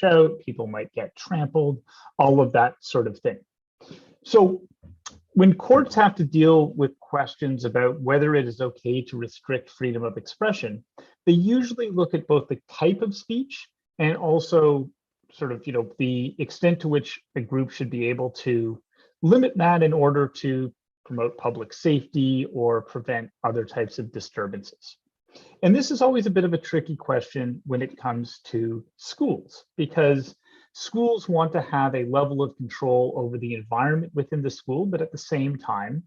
out, people might get trampled, all of that sort of thing. So when courts have to deal with questions about whether it is okay to restrict freedom of expression, they usually look at both the type of speech and also sort of, the extent to which a group should be able to limit that in order to promote public safety or prevent other types of disturbances. And this is always a bit of a tricky question when it comes to schools, because schools want to have a level of control over the environment within the school, but at the same time,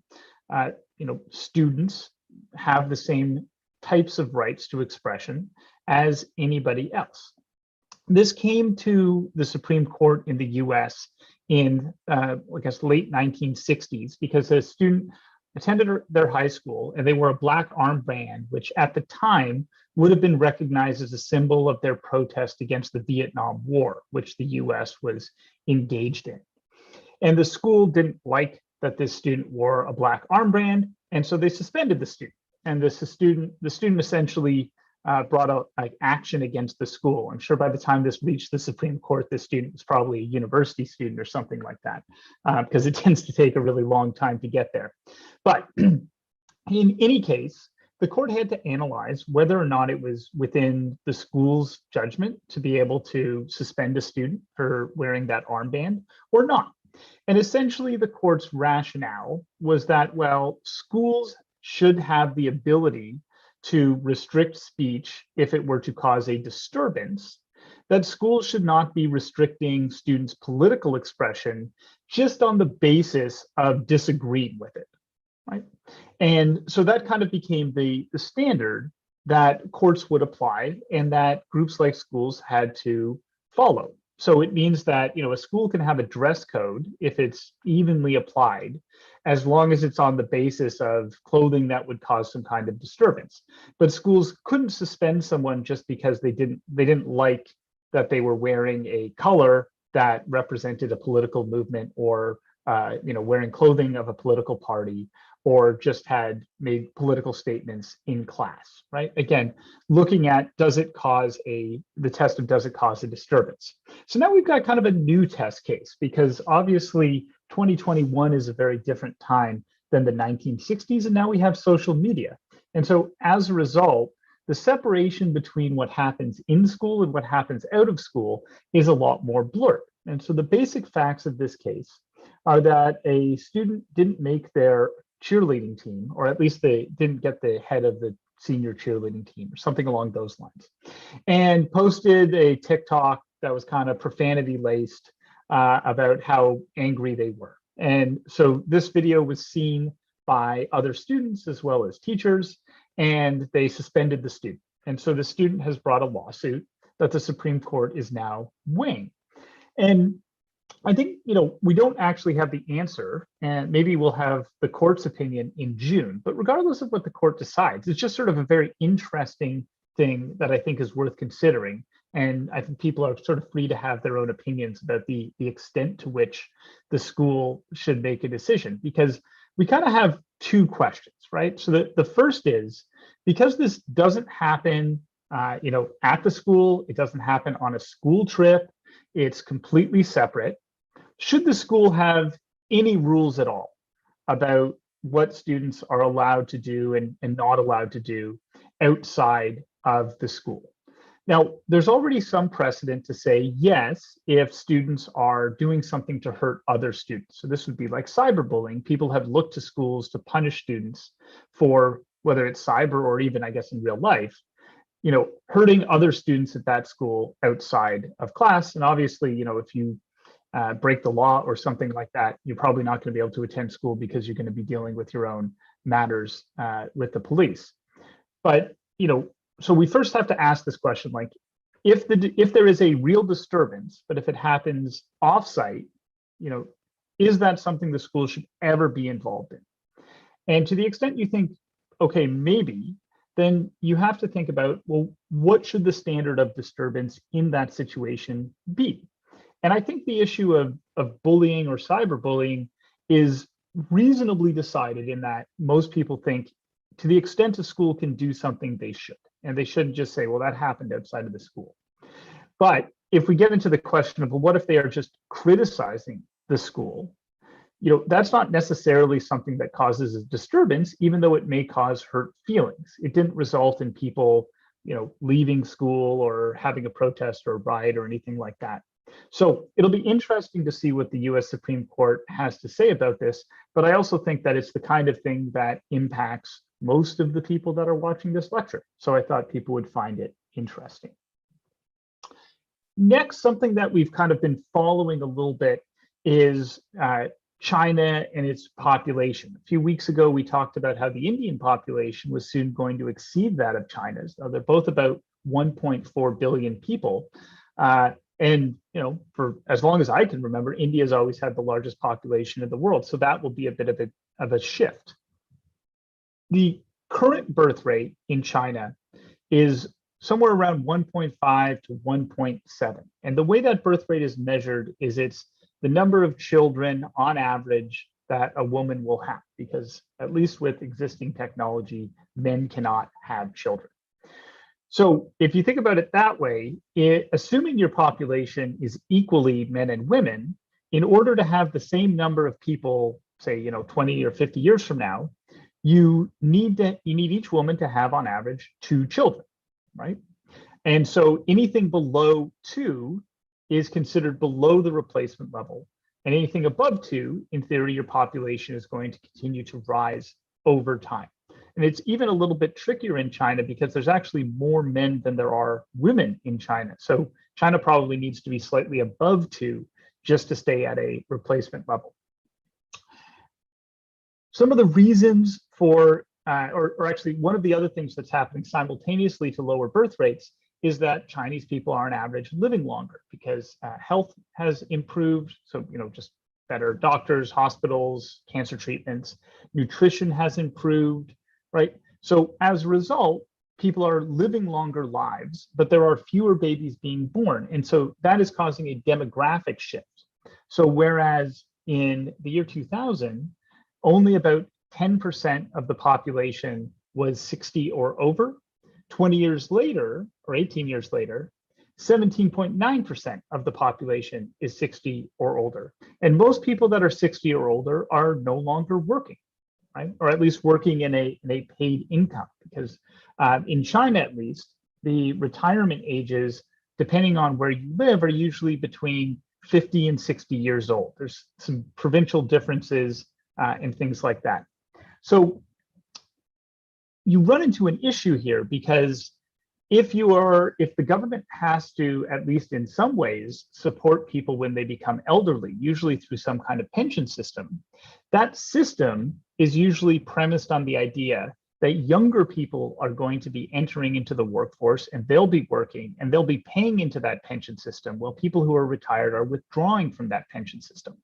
students have the same types of rights to expression as anybody else. This came to the Supreme Court in the US in, I guess, late 1960s, because a student attended their high school and they wore a black armband, which at the time would have been recognized as a symbol of their protest against the Vietnam War, which the US was engaged in. And the school didn't like that this student wore a black armband, and so they suspended the student. And the student essentially brought out action against the school. I'm sure by the time this reached the Supreme Court, this student was probably a university student or something like that, because it tends to take a really long time to get there. But in any case, the court had to analyze whether or not it was within the school's judgment to be able to suspend a student for wearing that armband or not. And essentially, the court's rationale was that, well, schools should have the ability to restrict speech if it were to cause a disturbance, that schools should not be restricting students' political expression just on the basis of disagreeing with it, right? And so that kind of became the standard that courts would apply and that groups like schools had to follow. So it means that, a school can have a dress code if it's evenly applied, as long as it's on the basis of clothing that would cause some kind of disturbance. But schools couldn't suspend someone just because they didn't like that they were wearing a color that represented a political movement, or wearing clothing of a political party, or just had made political statements in class, right? Again, looking at the test of does it cause a disturbance? So now we've got kind of a new test case, because obviously 2021 is a very different time than the 1960s, and now we have social media. And so as a result, the separation between what happens in school and what happens out of school is a lot more blurred. And so the basic facts of this case are that a student didn't make their cheerleading team, or at least they didn't get the head of the senior cheerleading team or something along those lines, and posted a TikTok that was kind of profanity laced about how angry they were. And so this video was seen by other students as well as teachers, and they suspended the student. And so the student has brought a lawsuit that the Supreme Court is now weighing. And I think, we don't actually have the answer, and maybe we'll have the court's opinion in June. But regardless of what the court decides, it's just sort of a very interesting thing that I think is worth considering. And I think people are sort of free to have their own opinions about the extent to which the school should make a decision, because we kind of have two questions, right? So the first is, because this doesn't happen, at the school, it doesn't happen on a school trip, it's completely separate. Should the school have any rules at all about what students are allowed to do and not allowed to do outside of the school? Now, there's already some precedent to say yes, if students are doing something to hurt other students. So this would be like cyberbullying. People have looked to schools to punish students for, whether it's cyber or even, I guess, in real life, hurting other students at that school outside of class. And obviously, if you break the law or something like that, you're probably not going to be able to attend school because you're going to be dealing with your own matters with the police. But, so we first have to ask this question, like, if there is a real disturbance, but if it happens offsite, is that something the school should ever be involved in? And to the extent you think, okay, maybe, then you have to think about, well, what should the standard of disturbance in that situation be? And I think the issue of bullying or cyberbullying is reasonably decided in that most people think, to the extent a school can do something, they should. And they shouldn't just say, well, that happened outside of the school. But if we get into the question of, well, what if they are just criticizing the school? That's not necessarily something that causes a disturbance, even though it may cause hurt feelings. It didn't result in people, leaving school or having a protest or a riot or anything like that. So it'll be interesting to see what the US Supreme Court has to say about this, but I also think that it's the kind of thing that impacts most of the people that are watching this lecture. So I thought people would find it interesting. Next, something that we've kind of been following a little bit is China and its population. A few weeks ago, we talked about how the Indian population was soon going to exceed that of China's. Now, they're both about 1.4 billion people. And for as long as I can remember, India's always had the largest population in the world. So that will be a bit of a shift. The current birth rate in China is somewhere around 1.5 to 1.7. And the way that birth rate is measured is it's the number of children on average that a woman will have, because at least with existing technology, men cannot have children. So if you think about it that way, assuming your population is equally men and women, in order to have the same number of people, say, 20 or 50 years from now, you need each woman to have on average 2 children, right? And so anything below 2 is considered below the replacement level. And anything above 2, in theory, your population is going to continue to rise over time. And it's even a little bit trickier in China because there's actually more men than there are women in China. So China probably needs to be slightly above 2 just to stay at a replacement level. Some of the reasons for, or actually one of the other things that's happening simultaneously to lower birth rates is that Chinese people are on average living longer because health has improved. So, just better doctors, hospitals, cancer treatments, nutrition has improved, right? So as a result, people are living longer lives, but there are fewer babies being born. And so that is causing a demographic shift. So whereas in the year 2000, only about 10% of the population was 60 or over, 20 years later, or 18 years later, 17.9% of the population is 60 or older. And most people that are 60 or older are no longer working, right? Or at least working in a paid income, because in China, at least, the retirement ages, depending on where you live, are usually between 50 and 60 years old. There's some provincial differences and things like that. So you run into an issue here because if the government has to, at least in some ways, support people when they become elderly, usually through some kind of pension system, that system is usually premised on the idea that younger people are going to be entering into the workforce and they'll be working and they'll be paying into that pension system while people who are retired are withdrawing from that pension system.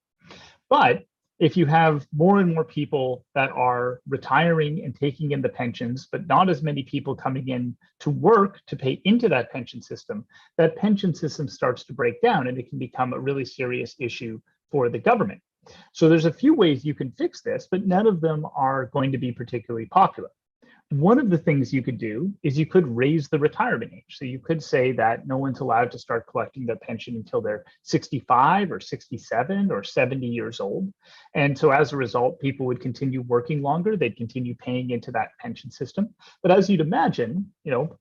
But if you have more and more people that are retiring and taking in the pensions, but not as many people coming in to work to pay into that pension system starts to break down and it can become a really serious issue for the government. So there's a few ways you can fix this, but none of them are going to be particularly popular. One of the things you could do is you could raise the retirement age. So you could say that no one's allowed to start collecting their pension until they're 65 or 67 or 70 years old. And so as a result, people would continue working longer. They'd continue paying into that pension system. But as you'd imagine,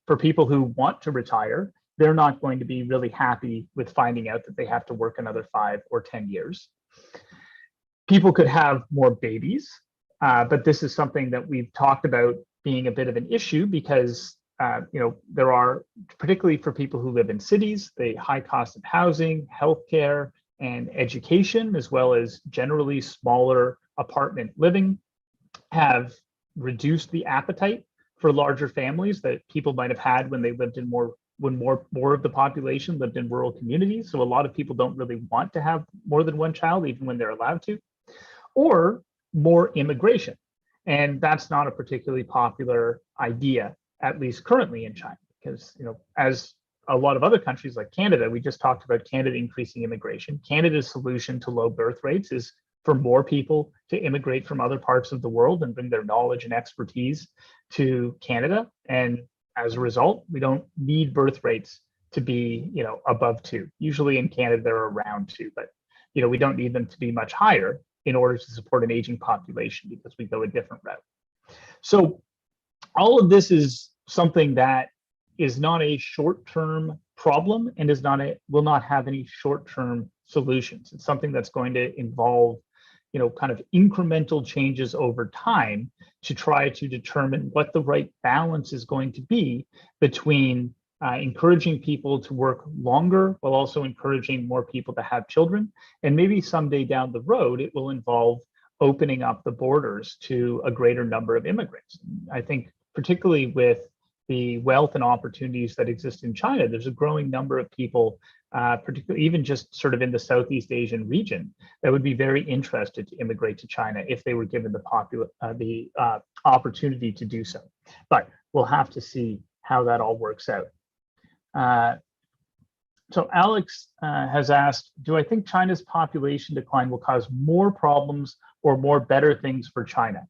for people who want to retire, they're not going to be really happy with finding out that they have to work another 5 or 10 years. People could have more babies, but this is something that we've talked about being a bit of an issue because there are, particularly for people who live in cities, the high cost of housing, healthcare, and education, as well as generally smaller apartment living, have reduced the appetite for larger families that people might have had when they lived in when more of the population lived in rural communities. So a lot of people don't really want to have more than one child, even when they're allowed to, or more immigration. And that's not a particularly popular idea, at least currently in China, because, as a lot of other countries like Canada, we just talked about Canada increasing immigration. Canada's solution to low birth rates is for more people to immigrate from other parts of the world and bring their knowledge and expertise to Canada. And as a result, we don't need birth rates to be, above 2. Usually in Canada, they're around 2, but, we don't need them to be much higher in order to support an aging population because we go a different route. So all of this is something that is not a short-term problem and will not have any short-term solutions. It's something that's going to involve, kind of incremental changes over time to try to determine what the right balance is going to be between encouraging people to work longer while also encouraging more people to have children. And maybe someday down the road, it will involve opening up the borders to a greater number of immigrants. I think particularly with the wealth and opportunities that exist in China, there's a growing number of people, particularly even just sort of in the Southeast Asian region, that would be very interested to immigrate to China if they were given the opportunity to do so. But we'll have to see how that all works out. So Alex has asked, do I think China's population decline will cause more problems or more better things for China?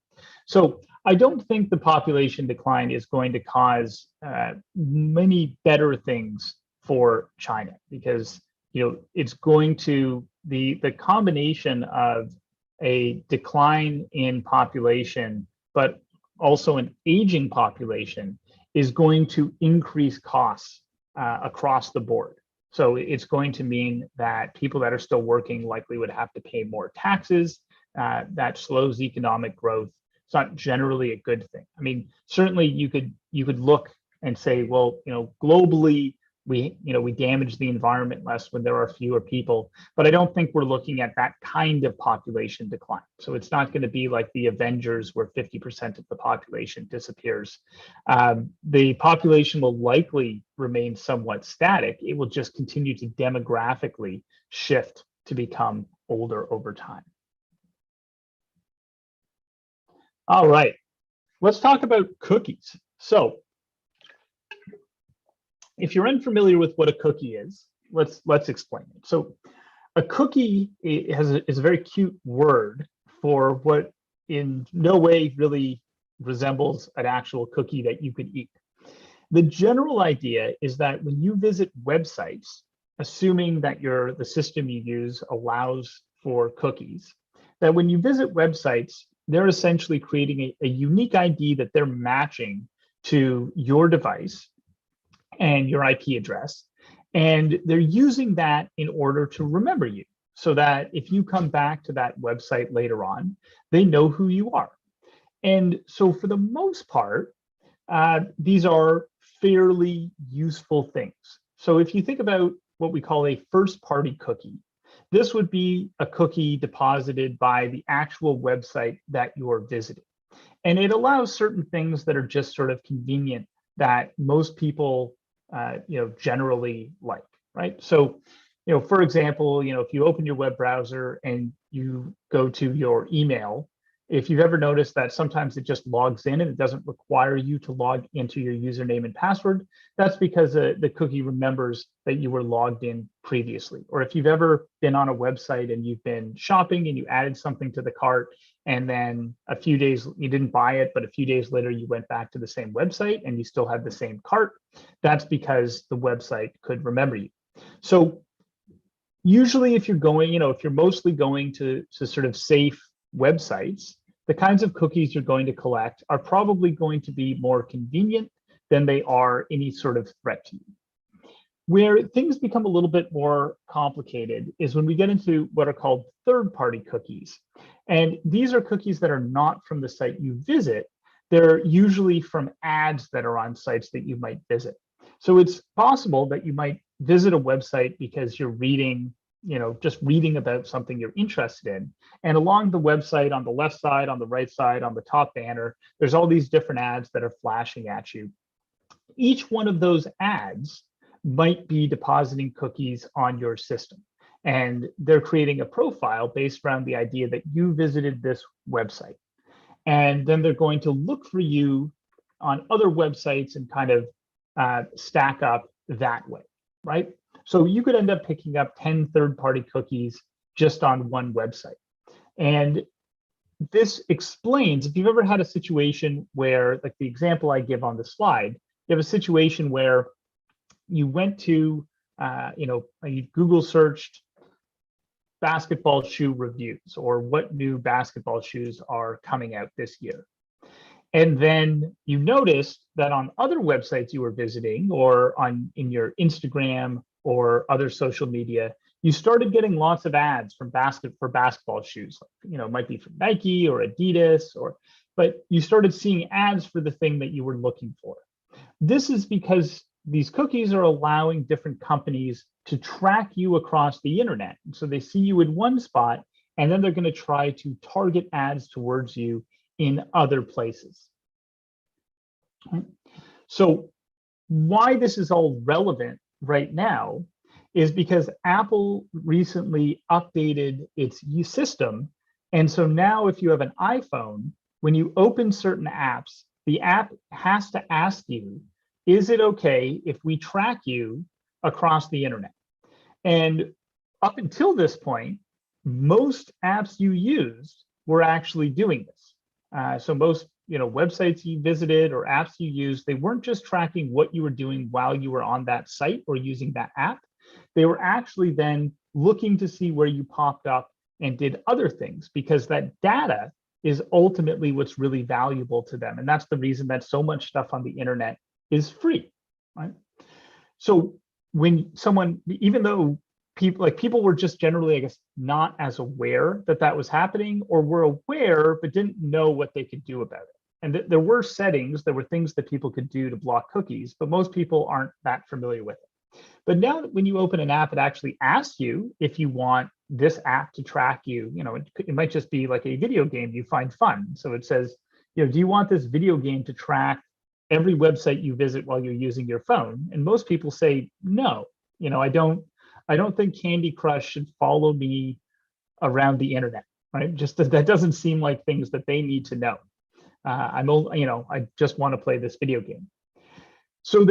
So I don't think the population decline is going to cause many better things for China because, it's going to, the combination of a decline in population, but also an aging population is going to increase costs across the board. So it's going to mean that people that are still working likely would have to pay more taxes. That slows economic growth. It's not generally a good thing. I mean, certainly you could look and say, well, globally we damage the environment less when there are fewer people, but I don't think we're looking at that kind of population decline. So it's not going to be like the Avengers where 50% of the population disappears. The population will likely remain somewhat static. It will just continue to demographically shift to become older over time. All right, let's talk about cookies. So if you're unfamiliar with what a cookie is, let's explain it. So a cookie is a very cute word for what in no way really resembles an actual cookie that you could eat. The general idea is that when you visit websites, assuming that the system you use allows for cookies, that when you visit websites, they're essentially creating a unique ID that they're matching to your device and your IP address. And they're using that in order to remember you so that if you come back to that website later on, they know who you are. And so for the most part, these are fairly useful things. So if you think about what we call a first-party cookie, this would be a cookie deposited by the actual website that you're visiting. And it allows certain things that are just sort of convenient that most people generally like, right? So, for example, if you open your web browser and you go to your email, if you've ever noticed that sometimes it just logs in and it doesn't require you to log into your username and password, that's because the cookie remembers that you were logged in previously. Or if you've ever been on a website and you've been shopping and you added something to the cart, and then a few days, you didn't buy it, but a few days later you went back to the same website and you still had the same cart, that's because the website could remember you. So usually if you're going, if you're mostly going to sort of safe websites, the kinds of cookies you're going to collect are probably going to be more convenient than they are any sort of threat to you. Where things become a little bit more complicated is when we get into what are called third-party cookies. And these are cookies that are not from the site you visit. They're usually from ads that are on sites that you might visit. So it's possible that you might visit a website because you're reading, just reading about something you're interested in. And along the website, on the left side, on the right side, on the top banner, there's all these different ads that are flashing at you. Each one of those ads might be depositing cookies on your system. And they're creating a profile based around the idea that you visited this website. And then they're going to look for you on other websites and kind of stack up that way, right? So you could end up picking up 10 third-party cookies just on one website. And this explains, if you've ever had a situation where, like the example I give on the slide, you have a situation where you went to, you Google searched basketball shoe reviews or what new basketball shoes are coming out this year. And then you noticed that on other websites you were visiting or in your Instagram or other social media, you started getting lots of ads for basketball shoes. It might be from Nike or Adidas, but you started seeing ads for the thing that you were looking for. This is because these cookies are allowing different companies to track you across the internet. So they see you in one spot, and then they're going to try to target ads towards you in other places. So why this is all relevant right now is because Apple recently updated its system. And so now if you have an iPhone, when you open certain apps, the app has to ask you, is it okay if we track you across the internet? And up until this point, most apps you used were actually doing this. So most websites you visited or apps you used, they weren't just tracking what you were doing while you were on that site or using that app. They were actually then looking to see where you popped up and did other things, because that data is ultimately what's really valuable to them. And that's the reason that so much stuff on the internet is free, right? So when someone, even though people were just generally, I guess, not as aware that that was happening, or were aware but didn't know what they could do about it. And there were settings, there were things that people could do to block cookies, but most people aren't that familiar with it. But now when you open an app, it actually asks you if you want this app to track you. It might just be like a video game you find fun. So it says, do you want this video game to track every website you visit while you're using your phone? And most people say, no, I don't think Candy Crush should follow me around the internet, right? Just that doesn't seem like things that they need to know. I just want to play this video game. So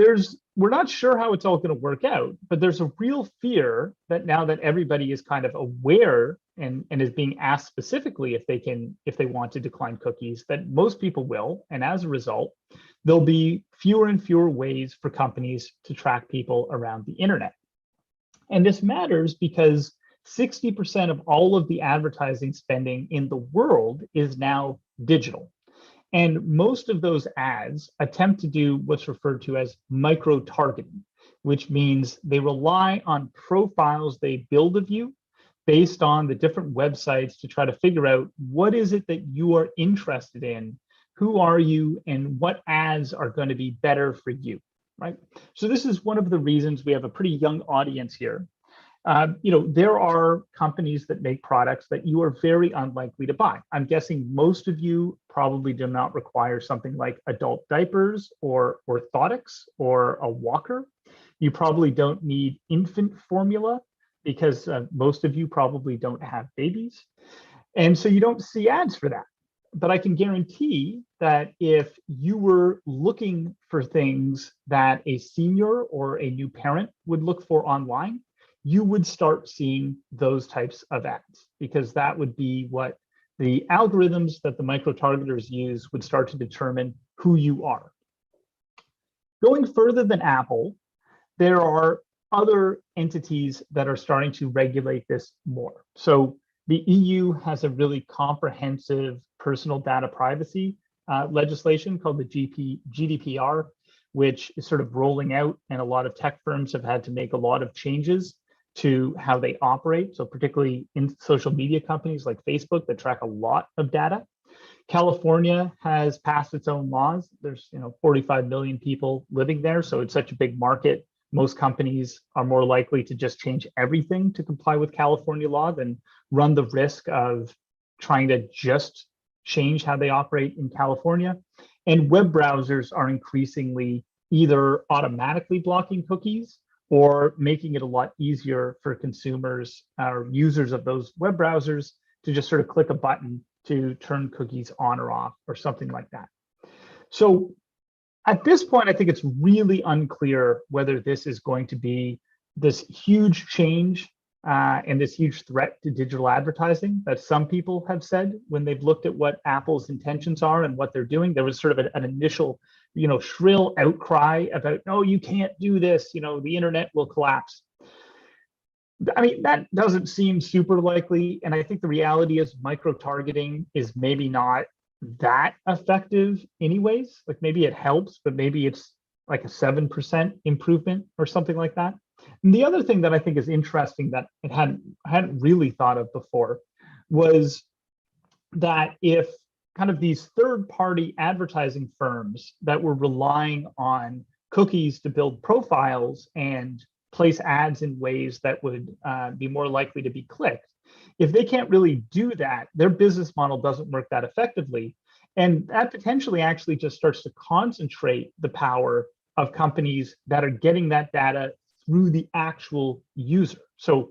we're not sure how it's all going to work out, but there's a real fear that now that everybody is kind of aware and is being asked specifically if they want to decline cookies, that most people will. And as a result, there'll be fewer and fewer ways for companies to track people around the internet. And this matters because 60% of all of the advertising spending in the world is now digital. And most of those ads attempt to do what's referred to as micro-targeting, which means they rely on profiles they build of you based on the different websites to try to figure out what is it that you are interested in, who are you, and what ads are going to be better for you, right? So this is one of the reasons we have a pretty young audience here. There are companies that make products that you are very unlikely to buy. I'm guessing most of you probably do not require something like adult diapers or orthotics or a walker. You probably don't need infant formula because most of you probably don't have babies. And so you don't see ads for that. But I can guarantee that if you were looking for things that a senior or a new parent would look for online, you would start seeing those types of ads, because that would be what the algorithms that the micro-targeters use would start to determine who you are. Going further than Apple, there are other entities that are starting to regulate this more. So the EU has a really comprehensive personal data privacy legislation called the GDPR, which is sort of rolling out, and a lot of tech firms have had to make a lot of changes to how they operate. So particularly in social media companies like Facebook that track a lot of data. California has passed its own laws. There's 45 million people living there, so it's such a big market. Most companies are more likely to just change everything to comply with California law than run the risk of trying to just change how they operate in California. And web browsers are increasingly either automatically blocking cookies or making it a lot easier for consumers or users of those web browsers to just sort of click a button to turn cookies on or off or something like that. So at this point, I think it's really unclear whether this is going to be this huge change and this huge threat to digital advertising that some people have said when they've looked at what Apple's intentions are and what they're doing. There was sort of an initial shrill outcry about, no, you can't do this, the internet will collapse. I mean, that doesn't seem super likely. And I think the reality is micro-targeting is maybe not that effective anyways. Like maybe it helps, but maybe it's like a 7% improvement or something like that. And the other thing that I think is interesting that I hadn't really thought of before was that if kind of these third-party advertising firms that were relying on cookies to build profiles and place ads in ways that would be more likely to be clicked, if they can't really do that, their business model doesn't work that effectively. And that potentially actually just starts to concentrate the power of companies that are getting that data through the actual user. So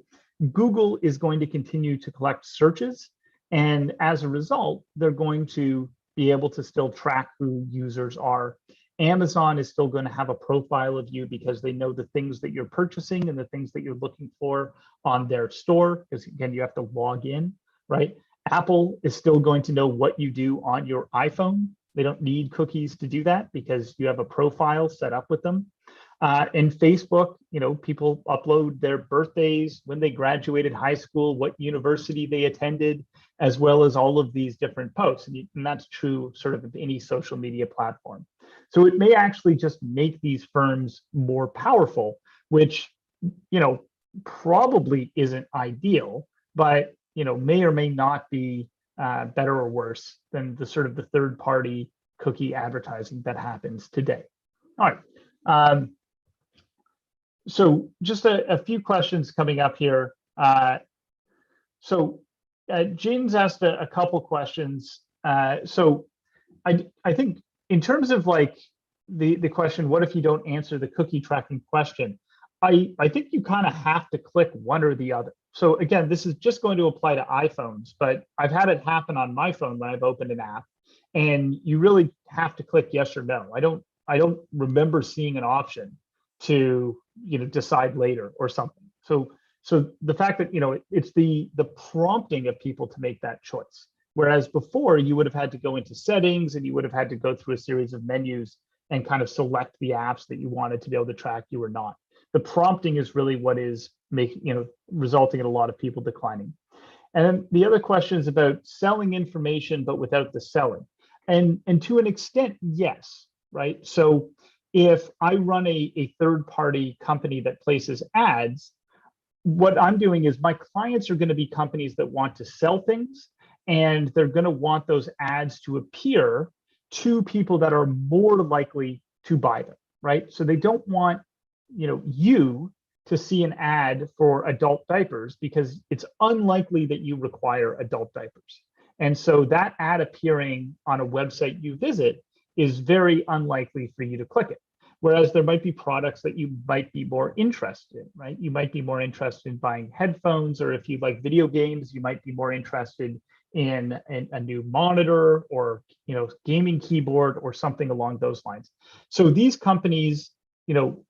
Google is going to continue to collect searches, and as a result, they're going to be able to still track who users are. Amazon is still going to have a profile of you because they know the things that you're purchasing and the things that you're looking for on their store, because again, you have to log in, right? Apple is still going to know what you do on your iPhone. They don't need cookies to do that because you have a profile set up with them. And Facebook, people upload their birthdays, when they graduated high school, what university they attended, as well as all of these different posts. And that's true sort of any social media platform. So it may actually just make these firms more powerful, which, probably isn't ideal, but, may or may not be better or worse than the sort of the third-party cookie advertising that happens today. All right. So just a few questions coming up here. James asked a couple questions. So I think in terms of like the question, what if you don't answer the cookie tracking question? I think you kind of have to click one or the other. So again, this is just going to apply to iPhones, but I've had it happen on my phone when I've opened an app, and you really have to click yes or no. I don't remember seeing an option to decide later or something. So the fact that it's the prompting of people to make that choice, whereas before you would have had to go into settings and you would have had to go through a series of menus and kind of select the apps that you wanted to be able to track you or not. The prompting is really what is resulting in a lot of people declining. And then the other question is about selling information but without the selling, and to an extent, yes, right? So if I run a third-party company that places ads, what I'm doing is my clients are going to be companies that want to sell things, and they're going to want those ads to appear to people that are more likely to buy them, right? So they don't want you to see an ad for adult diapers because it's unlikely that you require adult diapers. And so that ad appearing on a website you visit is very unlikely for you to click it. Whereas there might be products that you might be more interested in, right? You might be more interested in buying headphones, or if you like video games, you might be more interested in a new monitor or gaming keyboard or something along those lines. So these companies,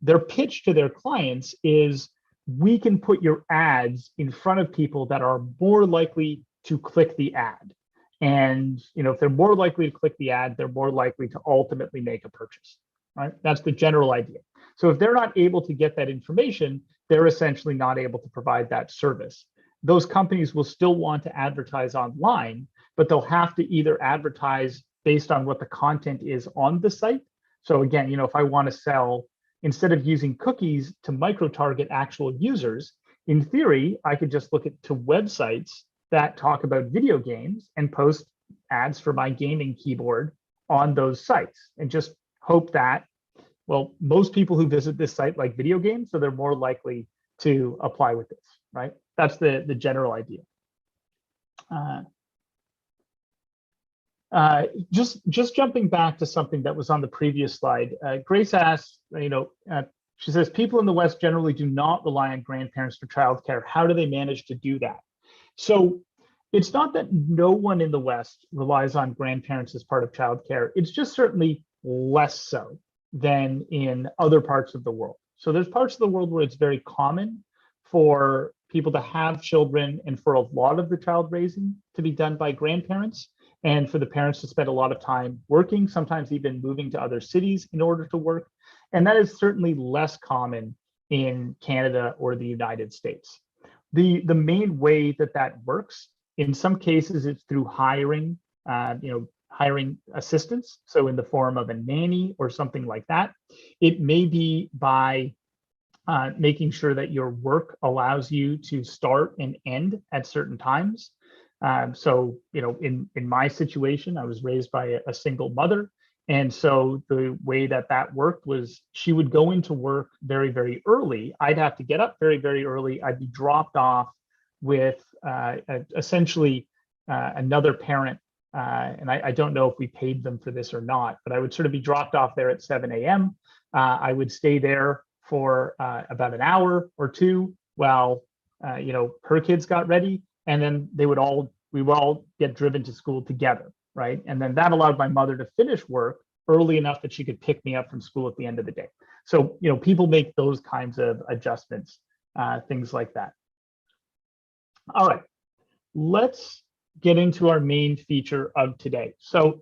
their pitch to their clients is, we can put your ads in front of people that are more likely to click the ad. And if they're more likely to click the ad, they're more likely to ultimately make a purchase. Right? That's the general idea. So if they're not able to get that information, they're essentially not able to provide that service. Those companies will still want to advertise online, but they'll have to either advertise based on what the content is on the site. So again, if I want to sell, instead of using cookies to micro-target actual users, in theory, I could just look to websites that talk about video games and post ads for my gaming keyboard on those sites, and just hope that, well, most people who visit this site like video games, so they're more likely to apply with this, right? That's the general idea. Just jumping back to something that was on the previous slide, Grace asked, she says, people in the West generally do not rely on grandparents for childcare. How do they manage to do that? So it's not that no one in the West relies on grandparents as part of childcare. It's just certainly less so than in other parts of the world. So there's parts of the world where it's very common for people to have children and for a lot of the child raising to be done by grandparents. and for the parents to spend a lot of time working, sometimes even moving to other cities in order to work. And that is certainly less common in Canada or the United States. The main way that that works, in some cases, it's through hiring, hiring assistants. So in the form of a nanny or something like that. It may be by making sure that your work allows you to start and end at certain times. So, in my situation, I was raised by a single mother. And so the way that that worked was she would go into work very, very early. I'd have to get up very, very early. I'd be dropped off with essentially another parent. And I don't know if we paid them for this or not, but I would sort of be dropped off there at 7 a.m. I would stay there for about an hour or two while her kids got ready, and then we would all get driven to school together, right? And then that allowed my mother to finish work early enough that she could pick me up from school at the end of the day. So people make those kinds of adjustments, things like that. All right, let's get into our main feature of today. So,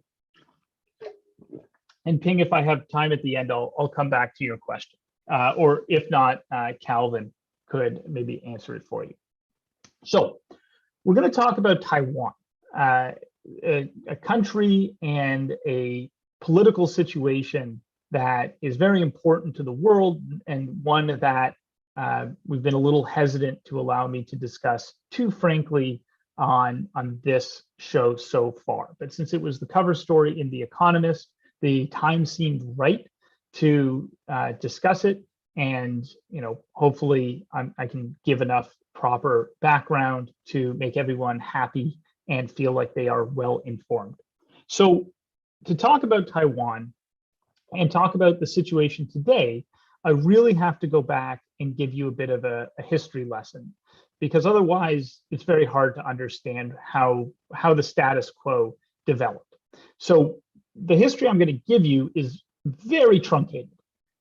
and Ping, if I have time at the end, I'll come back to your question. Or if not, Calvin could maybe answer it for you. So we're going to talk about Taiwan, a country and a political situation that is very important to the world, and one that we've been a little hesitant to allow me to discuss too frankly on this show so far. But since it was the cover story in The Economist, the time seemed right to discuss it, and hopefully I can give enough proper background to make everyone happy and feel like they are well informed. So to talk about Taiwan and talk about the situation today, I really have to go back and give you a bit of a history lesson, because otherwise it's very hard to understand how the status quo developed. So the history I'm going to give you is very truncated,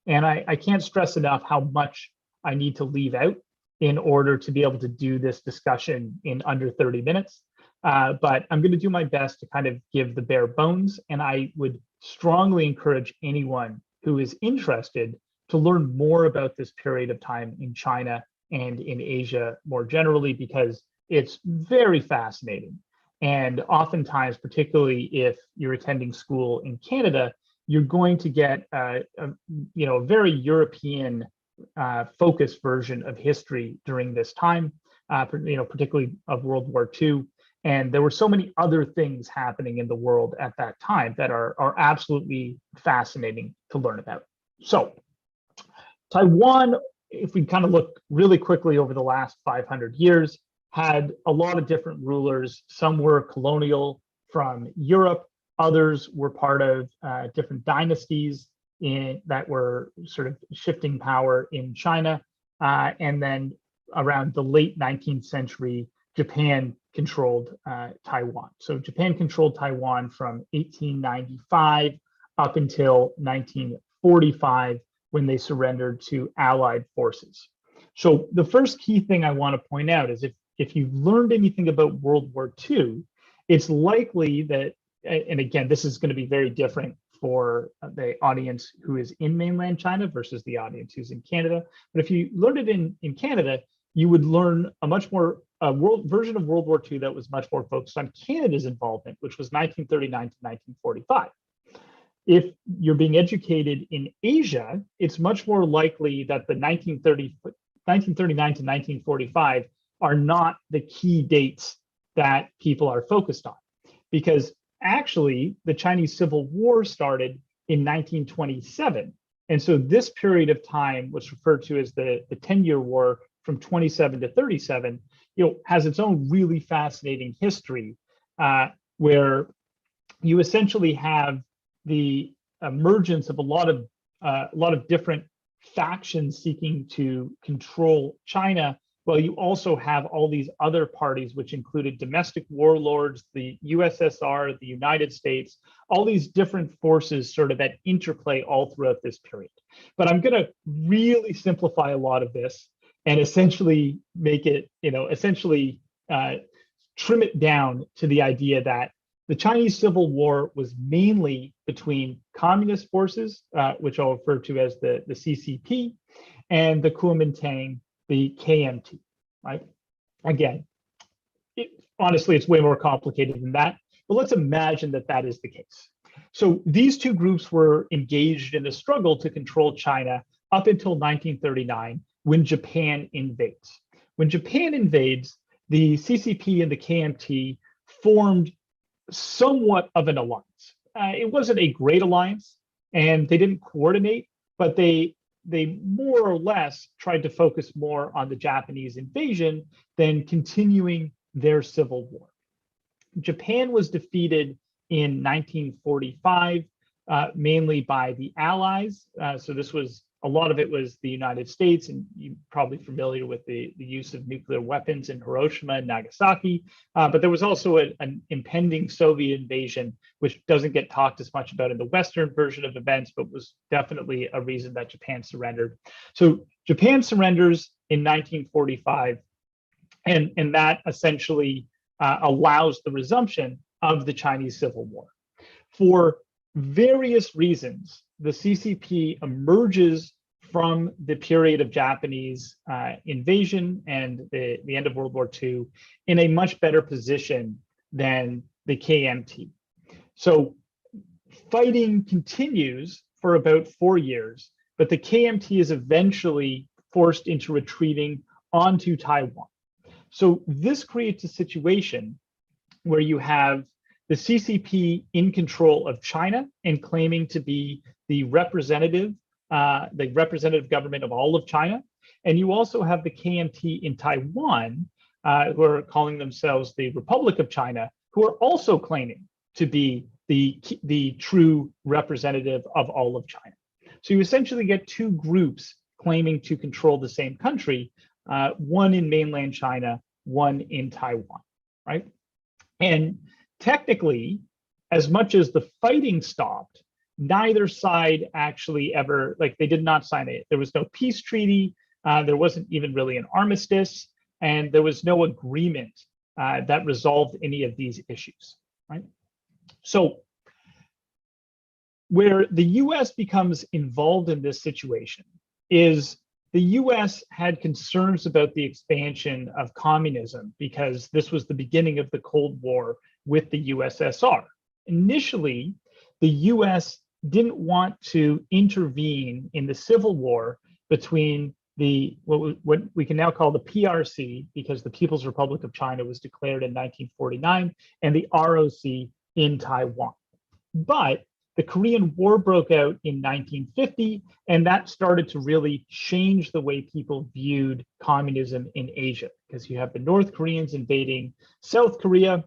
and I can't stress enough how much I need to leave out in order to be able to do this discussion in under 30 minutes. But I'm going to do my best to kind of give the bare bones, and I would strongly encourage anyone who is interested to learn more about this period of time in China and in Asia more generally, because it's very fascinating. And oftentimes, particularly if you're attending school in Canada, you're going to get a very European focused version of history during this time, particularly of World War II. And there were so many other things happening in the world at that time that are absolutely fascinating to learn about. So Taiwan, if we kind of look really quickly over the last 500 years, had a lot of different rulers. Some were colonial from Europe. Others were part of different dynasties that were sort of shifting power in China. And then around the late 19th century, Japan controlled Taiwan. So Japan controlled Taiwan from 1895 up until 1945, when they surrendered to Allied forces. So the first key thing I want to point out is if you've learned anything about World War II, it's likely that, and again, this is going to be very different for the audience who is in mainland China versus the audience who's in Canada. But if you learned it in Canada, you would learn a much more version of World War II that was much more focused on Canada's involvement, which was 1939 to 1945. If you're being educated in Asia, it's much more likely that the 1939 to 1945 are not the key dates that people are focused on, because actually the Chinese Civil War started in 1927. And so this period of time, what's referred to as the 10-year war from 27 to 37, has its own really fascinating history, where you essentially have the emergence of a lot of different factions seeking to control China. Well, you also have all these other parties, which included domestic warlords, the USSR, the United States, all these different forces sort of that interplay all throughout this period. But I'm going to really simplify a lot of this and essentially make it, trim it down to the idea that The Chinese Civil War was mainly between communist forces, which I'll refer to as the CCP, and the Kuomintang, the KMT, right? Again, honestly, it's way more complicated than that, but let's imagine that that is the case. So these two groups were engaged in a struggle to control China up until 1939, when Japan invades. When Japan invades, the CCP and the KMT formed somewhat of an alliance. It wasn't a great alliance, and they didn't coordinate, but they more or less tried to focus more on the Japanese invasion than continuing their civil war. Japan was defeated in 1945, mainly by the Allies. So this was, a lot of it was the United States, and you're probably familiar with the use of nuclear weapons in Hiroshima and Nagasaki. But there was also an impending Soviet invasion, which doesn't get talked as much about in the Western version of events, but was definitely a reason that Japan surrendered. So Japan surrenders in 1945, and that essentially allows the resumption of the Chinese Civil War. For various reasons, the CCP emerges from the period of Japanese invasion and the end of World War II in a much better position than the KMT. So fighting continues for about 4 years, but the KMT is eventually forced into retreating onto Taiwan. So this creates a situation where you have the CCP in control of China and claiming to be the representative government of all of China. And you also have the KMT in Taiwan, who are calling themselves the Republic of China, who are also claiming to be the true representative of all of China. So you essentially get two groups claiming to control the same country, one in mainland China, one in Taiwan, right? And technically, as much as the fighting stopped, neither side actually ever, like, they did not sign it. There was no peace treaty. There wasn't even really an armistice, and there was no agreement that resolved any of these issues, right? So where the US becomes involved in this situation is the US had concerns about the expansion of communism because this was the beginning of the Cold War with the USSR. Initially, the US didn't want to intervene in the civil war between what we can now call the PRC, because the People's Republic of China was declared in 1949, and the ROC in Taiwan. But the Korean War broke out in 1950, and that started to really change the way people viewed communism in Asia, because you have the North Koreans invading South Korea,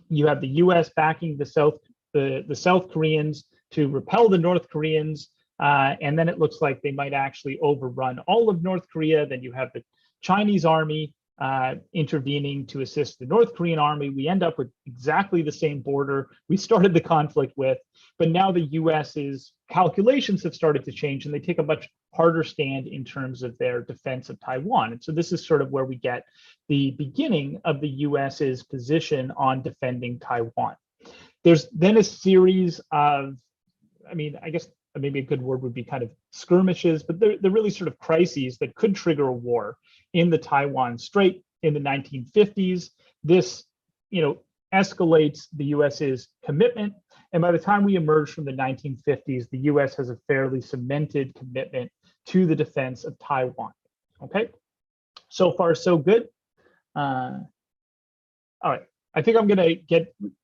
you have the US backing the South Koreans to repel the North Koreans, and then it looks like they might actually overrun all of North Korea. Then you have the Chinese army intervening to assist the North Korean army. We end up with exactly the same border we started the conflict with, but now the US's calculations have started to change, and they take a much harder stand in terms of their defense of Taiwan. And so this is sort of where we get the beginning of the US's position on defending Taiwan. There's then a series of, I mean, I guess maybe a good word would be kind of skirmishes, but they're really sort of crises that could trigger a war in the Taiwan Strait in the 1950s. This, escalates the US's commitment. And by the time we emerge from the 1950s, the US has a fairly cemented commitment to the defense of Taiwan. Okay, so far so good. All right, I think I'm gonna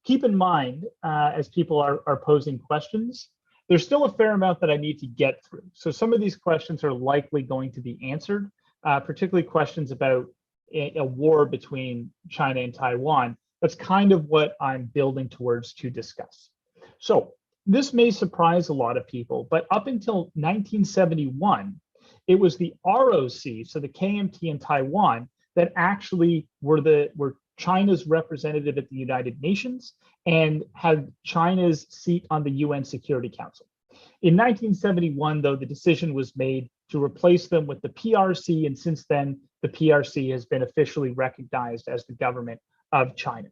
keep in mind as people are posing questions, there's still a fair amount that I need to get through. So some of these questions are likely going to be answered, particularly questions about a war between China and Taiwan. That's kind of what I'm building towards to discuss. So this may surprise a lot of people, but up until 1971, it was the ROC, so the KMT in Taiwan, that actually were China's representative at the United Nations and had China's seat on the UN Security Council. In 1971, though, the decision was made to replace them with the PRC, and since then, the PRC has been officially recognized as the government of China.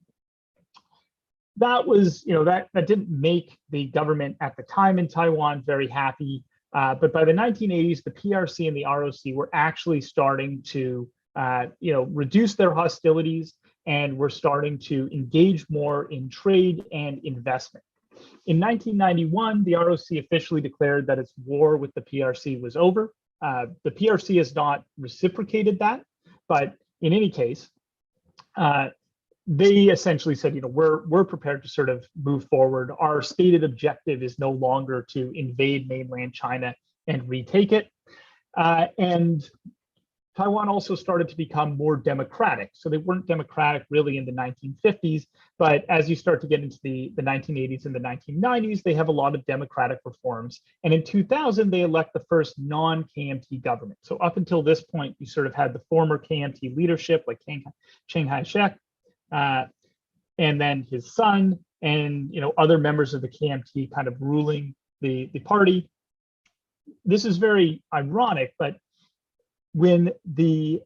that was, that didn't make the government at the time in Taiwan very happy. But by the 1980s, the PRC and the ROC were actually starting to, reduce their hostilities, and were starting to engage more in trade and investment. In 1991, the ROC officially declared that its war with the PRC was over. The PRC has not reciprocated that, but in any case, they essentially said, we're prepared to sort of move forward. Our stated objective is no longer to invade mainland China and retake it. And Taiwan also started to become more democratic. So they weren't democratic really in the 1950s, but as you start to get into the 1980s and the 1990s, they have a lot of democratic reforms. And in 2000, they elect the first non-KMT government. So up until this point, you sort of had the former KMT leadership like Chiang Kai-shek, and then his son, and other members of the KMT kind of ruling the party. This is very ironic, but when the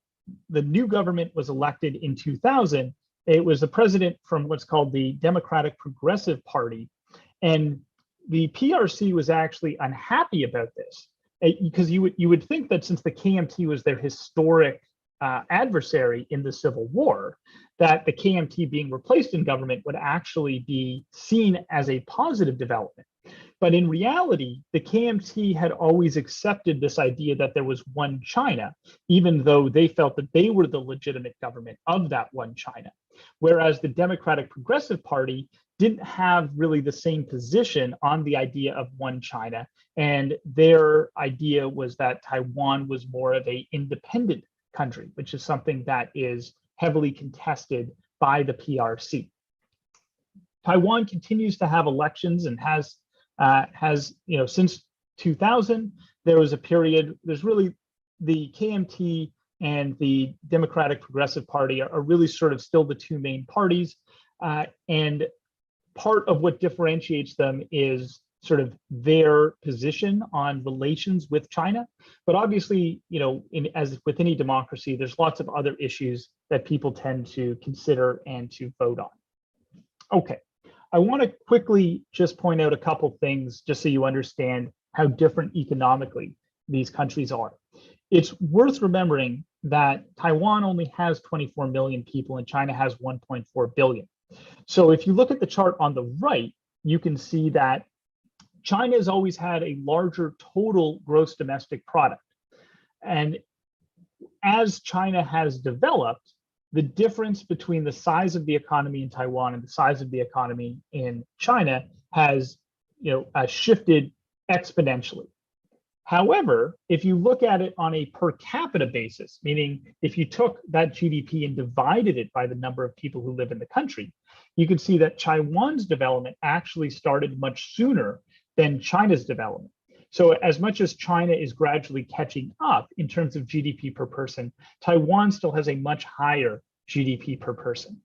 new government was elected in 2000, it was a president from what's called the Democratic Progressive Party, and the PRC was actually unhappy about this, because you would think that since the KMT was their historic adversary in the Civil War, that the KMT being replaced in government would actually be seen as a positive development. But in reality, the KMT had always accepted this idea that there was one China, even though they felt that they were the legitimate government of that one China. Whereas the Democratic Progressive Party didn't have really the same position on the idea of one China. And their idea was that Taiwan was more of an independent country, which is something that is heavily contested by the PRC. Taiwan continues to have elections and has since 2000, there was a period, there's really the KMT and the Democratic Progressive Party are really sort of still the two main parties. And part of what differentiates them is sort of their position on relations with China. But obviously, as with any democracy, there's lots of other issues that people tend to consider and to vote on. Okay. I want to quickly just point out a couple things just so you understand how different economically these countries are. It's worth remembering that Taiwan only has 24 million people and China has 1.4 billion. So if you look at the chart on the right, you can see that China has always had a larger total gross domestic product. And as China has developed, the difference between the size of the economy in Taiwan and the size of the economy in China has, shifted exponentially. However, if you look at it on a per capita basis, meaning if you took that GDP and divided it by the number of people who live in the country, you can see that Taiwan's development actually started much sooner than China's development. So as much as China is gradually catching up in terms of GDP per person, Taiwan still has a much higher GDP per person.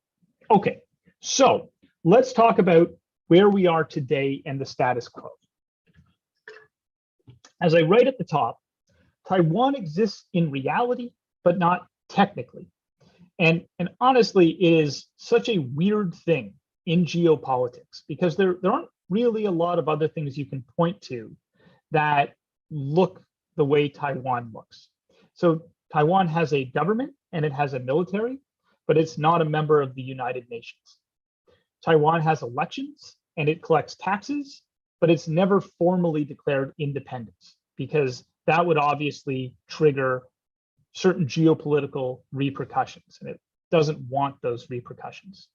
Okay, so let's talk about where we are today and the status quo. As I write at the top, Taiwan exists in reality, but not technically. And honestly, it is such a weird thing in geopolitics because there aren't really a lot of other things you can point to that look the way Taiwan looks. So Taiwan has a government and it has a military, but it's not a member of the United Nations. Taiwan has elections and it collects taxes, but it's never formally declared independence because that would obviously trigger certain geopolitical repercussions, and it doesn't want those repercussions.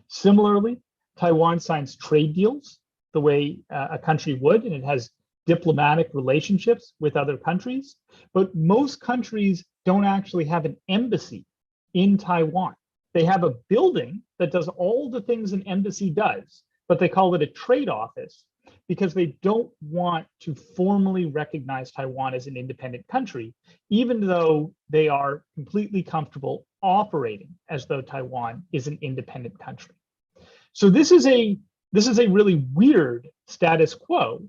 Similarly, Taiwan signs trade deals the way a country would, and it has diplomatic relationships with other countries, but most countries don't actually have an embassy in Taiwan. They have a building that does all the things an embassy does, but they call it a trade office because they don't want to formally recognize Taiwan as an independent country, even though they are completely comfortable operating as though Taiwan is an independent country. So this is a really weird status quo,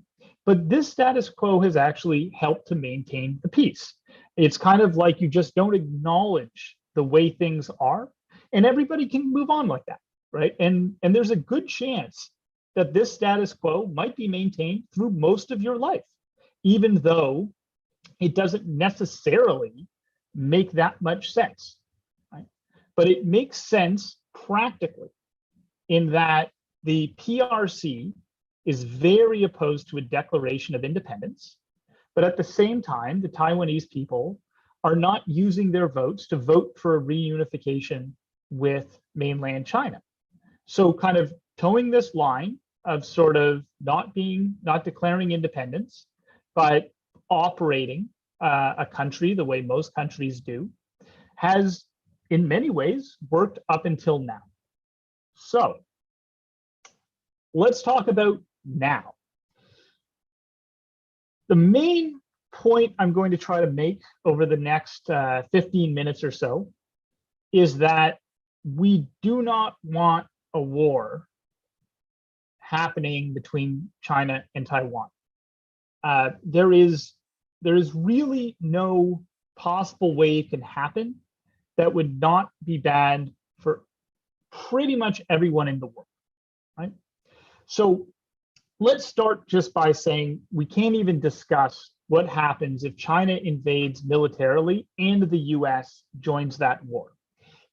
but this status quo has actually helped to maintain the peace. It's kind of like you just don't acknowledge the way things are, and everybody can move on like that. right? And there's a good chance that this status quo might be maintained through most of your life, even though it doesn't necessarily make that much sense, right? But it makes sense practically in that the PRC is very opposed to a declaration of independence, but at the same time, the Taiwanese people are not using their votes to vote for a reunification with mainland China. So kind of towing this line of sort of not declaring independence, but operating a country the way most countries do, has in many ways worked up until now. So let's talk about now. The main point I'm going to try to make over the next 15 minutes or so is that we do not want a war happening between China and Taiwan. There is really no possible way it can happen that would not be bad for pretty much everyone in the world, right? So let's start just by saying we can't even discuss what happens if China invades militarily and the US joins that war.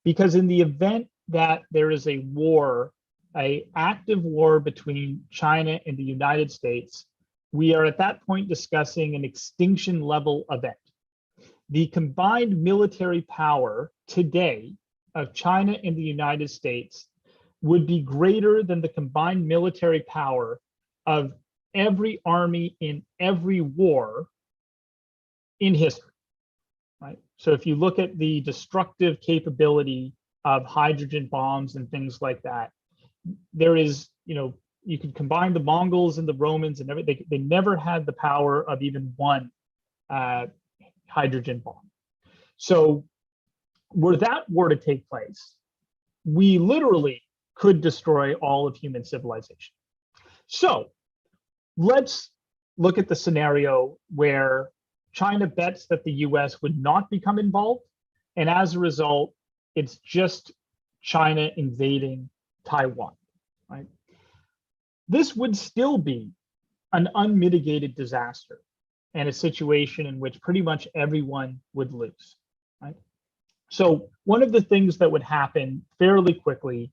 Because in the event that there is a war, an active war between China and the United States, we are at that point discussing an extinction level event. The combined military power today of China and the United States would be greater than the combined military power of every army in every war in history, right? So if you look at the destructive capability of hydrogen bombs and things like that, there is, you could combine the Mongols and the Romans and everything. They never had the power of even one hydrogen bomb. So were that war to take place, we literally could destroy all of human civilization. So let's look at the scenario where China bets that the US would not become involved, and as a result, it's just China invading Taiwan, right? This would still be an unmitigated disaster and a situation in which pretty much everyone would lose, right? So one of the things that would happen fairly quickly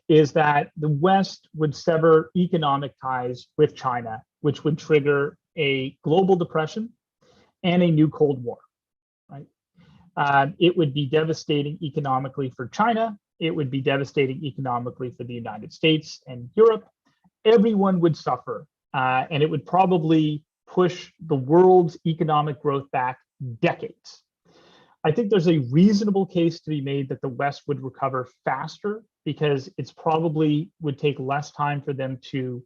is that the West would sever economic ties with China, which would trigger a global depression and a new Cold War, right? It would be devastating economically for China. It would be devastating economically for the United States and Europe. Everyone would suffer, and it would probably push the world's economic growth back decades. I think there's a reasonable case to be made that the West would recover faster because it's probably would take less time for them to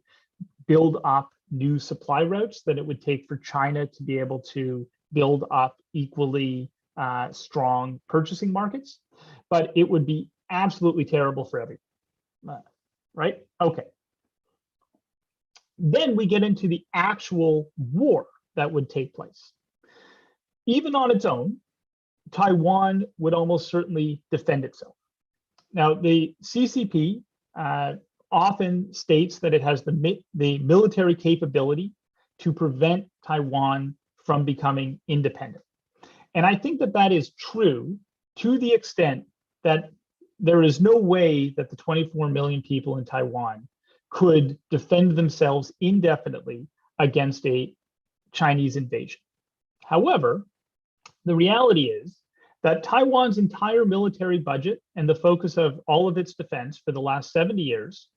build up new supply routes than it would take for China to be able to build up equally strong purchasing markets. But it would be absolutely terrible for everyone, right? Okay. Then we get into the actual war that would take place. Even on its own, Taiwan would almost certainly defend itself. Now, the CCP often states that it has the military capability to prevent Taiwan from becoming independent. And I think that that is true to the extent that there is no way that the 24 million people in Taiwan could defend themselves indefinitely against a Chinese invasion. However, the reality is that Taiwan's entire military budget and the focus of all of its defense for the last 70 years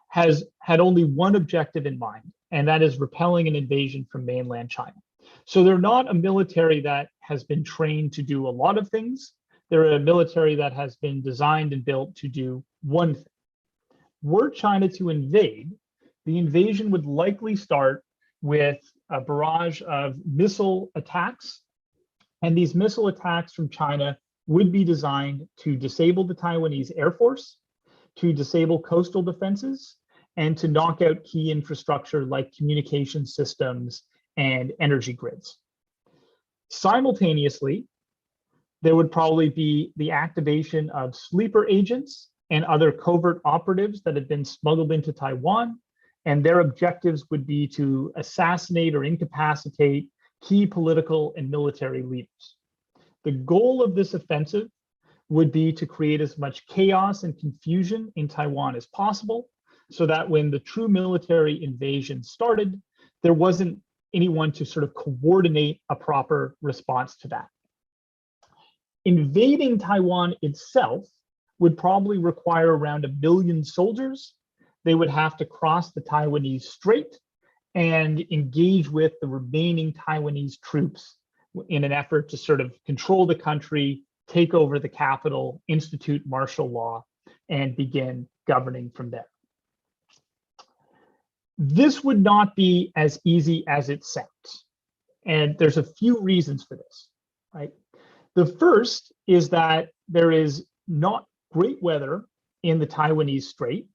has had only one objective in mind, and that is repelling an invasion from mainland China. So they're not a military that has been trained to do a lot of things. They're a military that has been designed and built to do one thing. Were China to invade, the invasion would likely start with a barrage of missile attacks. And these missile attacks from China would be designed to disable the Taiwanese Air Force, to disable coastal defenses, and to knock out key infrastructure like communication systems and energy grids. Simultaneously, there would probably be the activation of sleeper agents and other covert operatives that had been smuggled into Taiwan, and their objectives would be to assassinate or incapacitate key political and military leaders. The goal of this offensive would be to create as much chaos and confusion in Taiwan as possible, so that when the true military invasion started, there wasn't anyone to sort of coordinate a proper response to that. Invading Taiwan itself would probably require around 1 million soldiers. They would have to cross the Taiwanese Strait and engage with the remaining Taiwanese troops in an effort to sort of control the country, take over the capital, institute martial law, and begin governing from there. This would not be as easy as it sounds. And there's a few reasons for this, right? The first is that there is not great weather in the Taiwanese Strait.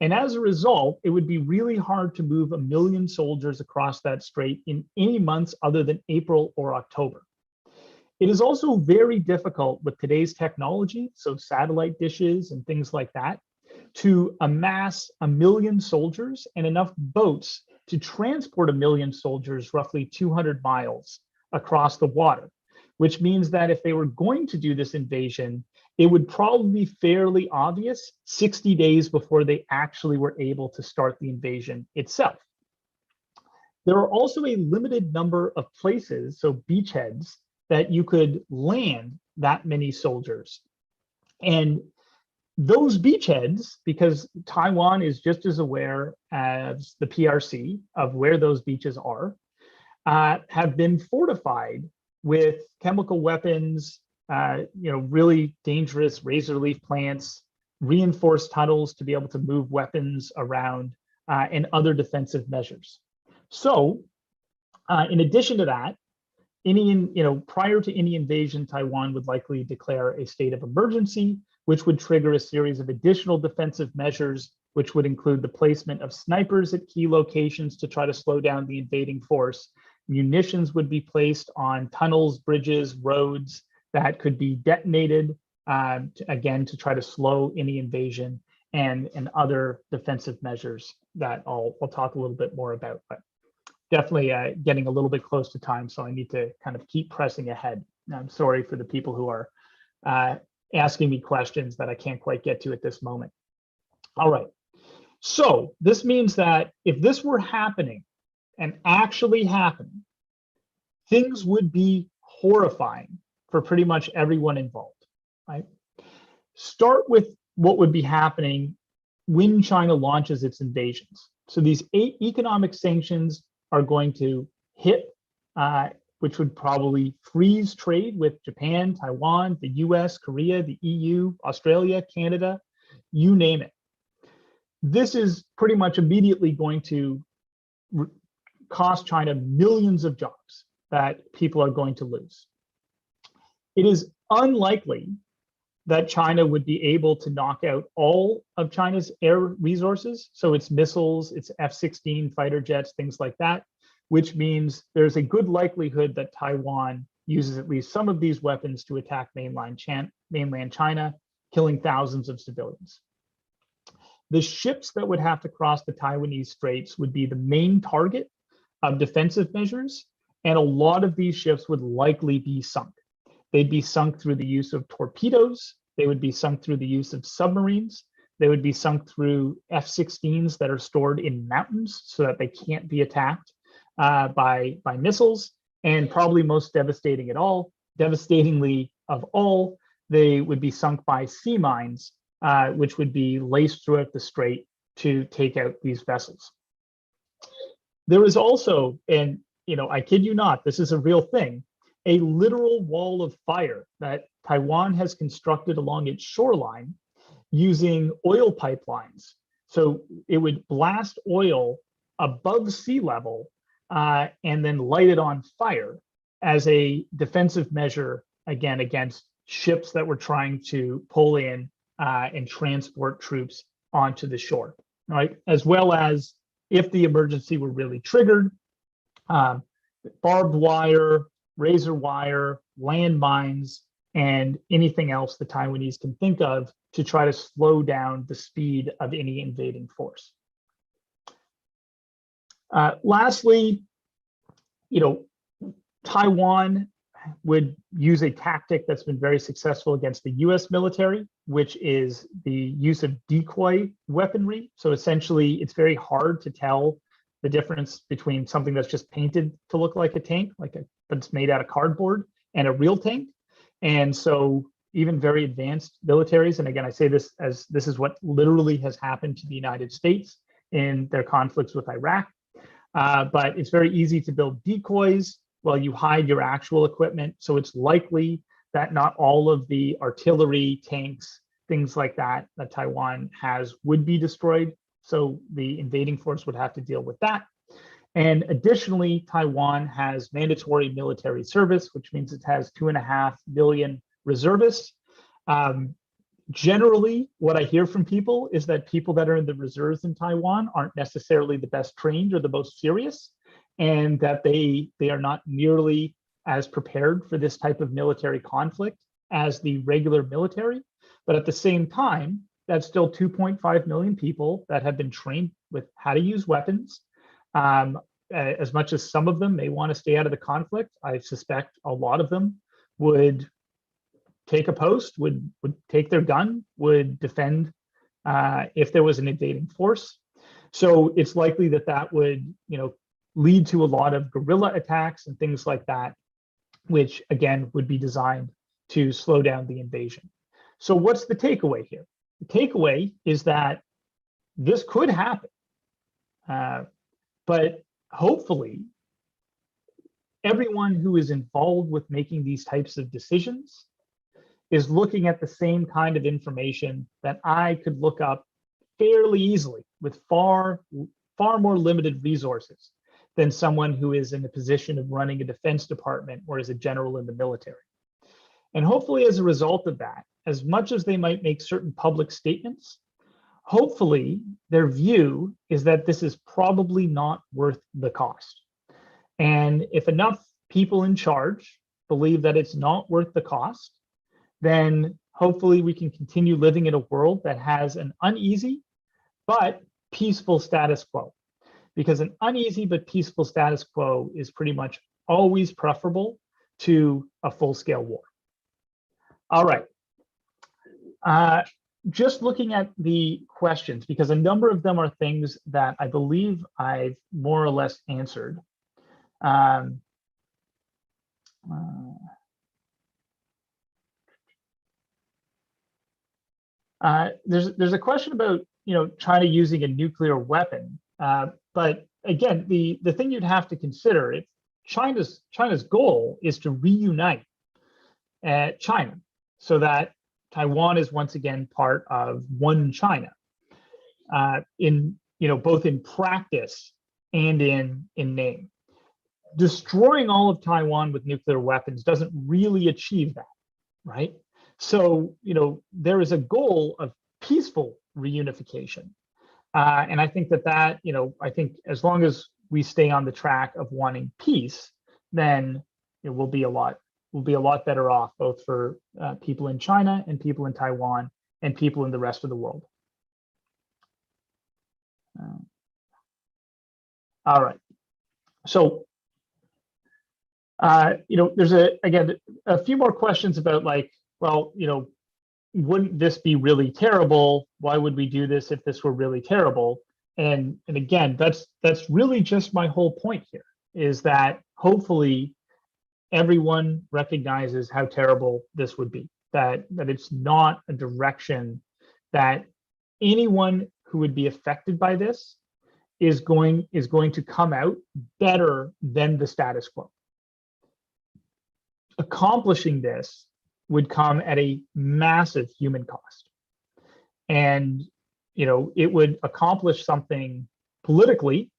And as a result, it would be really hard to move 1 million soldiers across that strait in any months other than April or October. It is also very difficult with today's technology, so satellite dishes and things like that, to amass 1 million soldiers and enough boats to transport 1 million soldiers roughly 200 miles across the water, which means that if they were going to do this invasion, it would probably be fairly obvious 60 days before they actually were able to start the invasion itself. There are also a limited number of places, so beachheads, that you could land that many soldiers. And those beachheads, because Taiwan is just as aware as the PRC of where those beaches are, have been fortified with chemical weapons, really dangerous razor leaf plants, reinforced tunnels to be able to move weapons around, and other defensive measures. So, in addition to that, prior to any invasion, Taiwan would likely declare a state of emergency, which would trigger a series of additional defensive measures, which would include the placement of snipers at key locations to try to slow down the invading force. Munitions would be placed on tunnels, bridges, roads that could be detonated, to try to slow any invasion, and other defensive measures that I'll talk a little bit more about. But definitely getting a little bit close to time, so I need to kind of keep pressing ahead. I'm sorry for the people who are asking me questions that I can't quite get to at this moment. All right, so this means that if this were happening and actually happening, things would be horrifying for pretty much everyone involved, right? Start with what would be happening when China launches its invasions. So these 8 economic sanctions are going to hit, which would probably freeze trade with Japan, Taiwan, the US, Korea, the EU, Australia, Canada, you name it. This is pretty much immediately going to cost China millions of jobs that people are going to lose. It is unlikely that China would be able to knock out all of China's air resources, so its missiles, its F-16 fighter jets, things like that, which means there's a good likelihood that Taiwan uses at least some of these weapons to attack mainland China, killing thousands of civilians. The ships that would have to cross the Taiwanese Straits would be the main target of defensive measures, and a lot of these ships would likely be sunk. They'd be sunk through the use of torpedoes. They would be sunk through the use of submarines. They would be sunk through F-16s that are stored in mountains so that they can't be attacked by missiles. And probably most devastatingly of all, they would be sunk by sea mines, which would be laced throughout the strait to take out these vessels. There is also, and I kid you not, this is a real thing, a literal wall of fire that Taiwan has constructed along its shoreline using oil pipelines. So it would blast oil above sea level and then light it on fire as a defensive measure, again, against ships that were trying to pull in and transport troops onto the shore, right? As well as, if the emergency were really triggered, barbed wire, razor wire, landmines, and anything else the Taiwanese can think of to try to slow down the speed of any invading force. Lastly, Taiwan would use a tactic that's been very successful against the US military, which is the use of decoy weaponry. So essentially, it's very hard to tell the difference between something that's just painted to look like a tank, but it's made out of cardboard, and a real tank. And so even very advanced militaries, and again, I say this as this is what literally has happened to the United States in their conflicts with Iraq. But it's very easy to build decoys while you hide your actual equipment. So it's likely that not all of the artillery, tanks, things like that Taiwan has would be destroyed. So the invading force would have to deal with that. And additionally, Taiwan has mandatory military service, which means it has 2.5 million reservists. Generally, what I hear from people is that people that are in the reserves in Taiwan aren't necessarily the best trained or the most serious, and that they are not nearly as prepared for this type of military conflict as the regular military. But at the same time, that's still 2.5 million people that have been trained with how to use weapons. As much as some of them may want to stay out of the conflict, I suspect a lot of them would take a post, would take their gun, would defend if there was an invading force. So it's likely that that would, lead to a lot of guerrilla attacks and things like that, which again would be designed to slow down the invasion. So what's the takeaway here? The takeaway is that this could happen, but hopefully everyone who is involved with making these types of decisions is looking at the same kind of information that I could look up fairly easily with far more limited resources than someone who is in the position of running a defense department or as a general in the military. And hopefully as a result of that, as much as they might make certain public statements, hopefully their view is that this is probably not worth the cost. And if enough people in charge believe that it's not worth the cost, then hopefully we can continue living in a world that has an uneasy but peaceful status quo. Because an uneasy but peaceful status quo is pretty much always preferable to a full-scale war. All right. Just looking at the questions, because a number of them are things that I believe I've more or less answered. There's a question about China using a nuclear weapon, but again, the thing you'd have to consider, if China's goal is to reunite China so that Taiwan is once again part of one China, in both in practice and in name. Destroying all of Taiwan with nuclear weapons doesn't really achieve that, right? So there is a goal of peaceful reunification, and I think that I think as long as we stay on the track of wanting peace, then we'll be a lot better off, both for people in China and people in Taiwan and people in the rest of the world. All right. So, there's a few more questions about well, wouldn't this be really terrible? Why would we do this if this were really terrible? And again, that's really just my whole point here, is that hopefully everyone recognizes how terrible this would be, that it's not a direction that anyone who would be affected by this is going to come out better than the status quo. Accomplishing this would come at a massive human cost. And, it would accomplish something politically,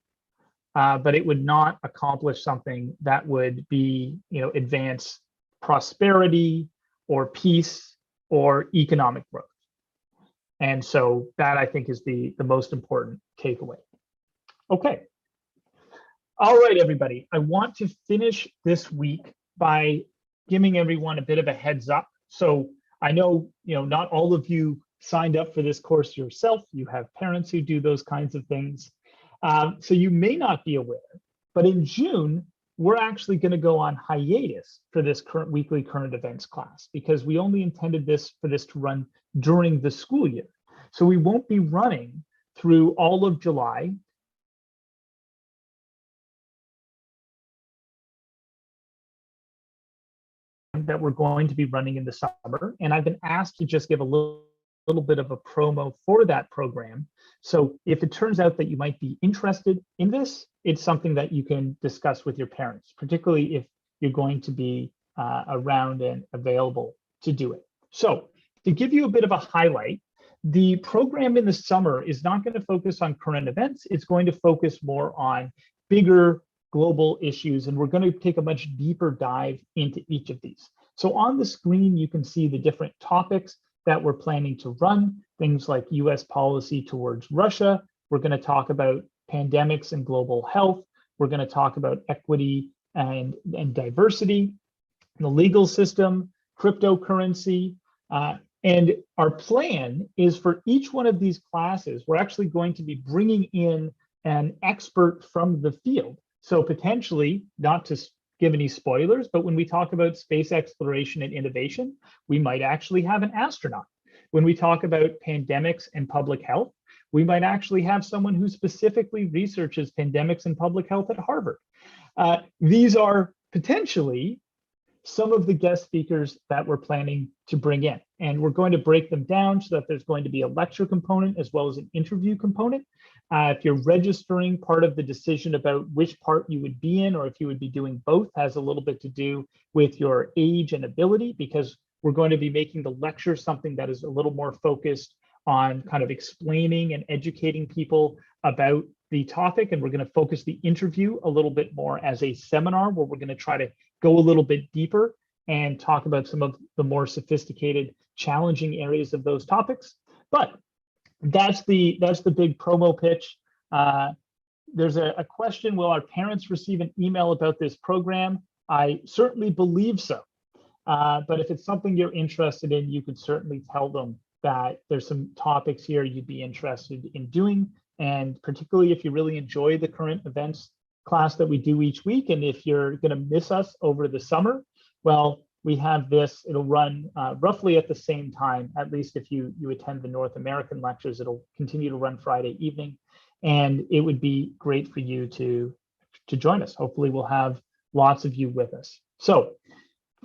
but it would not accomplish something that would be, advance prosperity or peace or economic growth. And so that, I think, is the most important takeaway. Okay. All right, everybody. I want to finish this week by giving everyone a bit of a heads up. So I know, not all of you signed up for this course yourself. You have parents who do those kinds of things. So you may not be aware, but in June, we're actually going to go on hiatus for this current weekly current events class because we only intended for this to run during the school year. So we won't be running through all of July. That we're going to be running in the summer. And I've been asked to just give a little bit of a promo for that program. So if it turns out that you might be interested in this, it's something that you can discuss with your parents, particularly if you're going to be around and available to do it. So to give you a bit of a highlight, the program in the summer is not going to focus on current events. It's going to focus more on bigger global issues, and we're going to take a much deeper dive into each of these. So on the screen, you can see the different topics that we're planning to run, things like US policy towards Russia. We're going to talk about pandemics and global health. We're going to talk about equity and diversity, the legal system, cryptocurrency, and our plan is for each one of these classes, we're actually going to be bringing in an expert from the field. So potentially, not to give any spoilers, but when we talk about space exploration and innovation, we might actually have an astronaut. When we talk about pandemics and public health, we might actually have someone who specifically researches pandemics and public health at Harvard. These are potentially some of the guest speakers that we're planning to bring in. And we're going to break them down so that there's going to be a lecture component as well as an interview component. If you're registering, part of the decision about which part you would be in or if you would be doing both has a little bit to do with your age and ability, because we're going to be making the lecture something that is a little more focused on kind of explaining and educating people about the topic. And we're going to focus the interview a little bit more as a seminar where we're going to try to go a little bit deeper and talk about some of the more sophisticated, challenging areas of those topics. But that's the big promo pitch. There's a question, will our parents receive an email about this program? I certainly believe so. But if it's something you're interested in, you could certainly tell them that there's some topics here you'd be interested in doing. And particularly if you really enjoy the current events class that we do each week, and if you're going to miss us over the summer, well, we have this. It'll run roughly at the same time, at least if you attend the North American lectures. It'll continue to run Friday evening, and it would be great for you to join us. Hopefully we'll have lots of you with us. So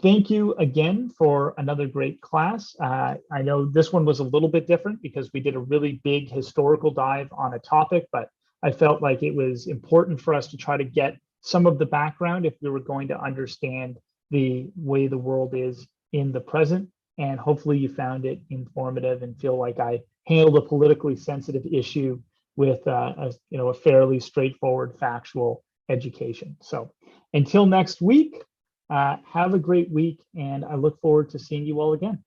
thank you again for another great class. I know this one was a little bit different because we did a really big historical dive on a topic, but I felt like it was important for us to try to get some of the background if we were going to understand the way the world is in the present. And hopefully you found it informative and feel like I handled a politically sensitive issue with a fairly straightforward, factual education. So until next week, have a great week, and I look forward to seeing you all again.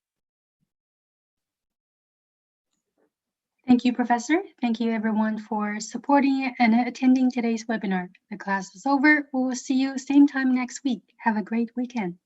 Thank you, Professor. Thank you, everyone, for supporting and attending today's webinar. The class is over. We will see you same time next week. Have a great weekend.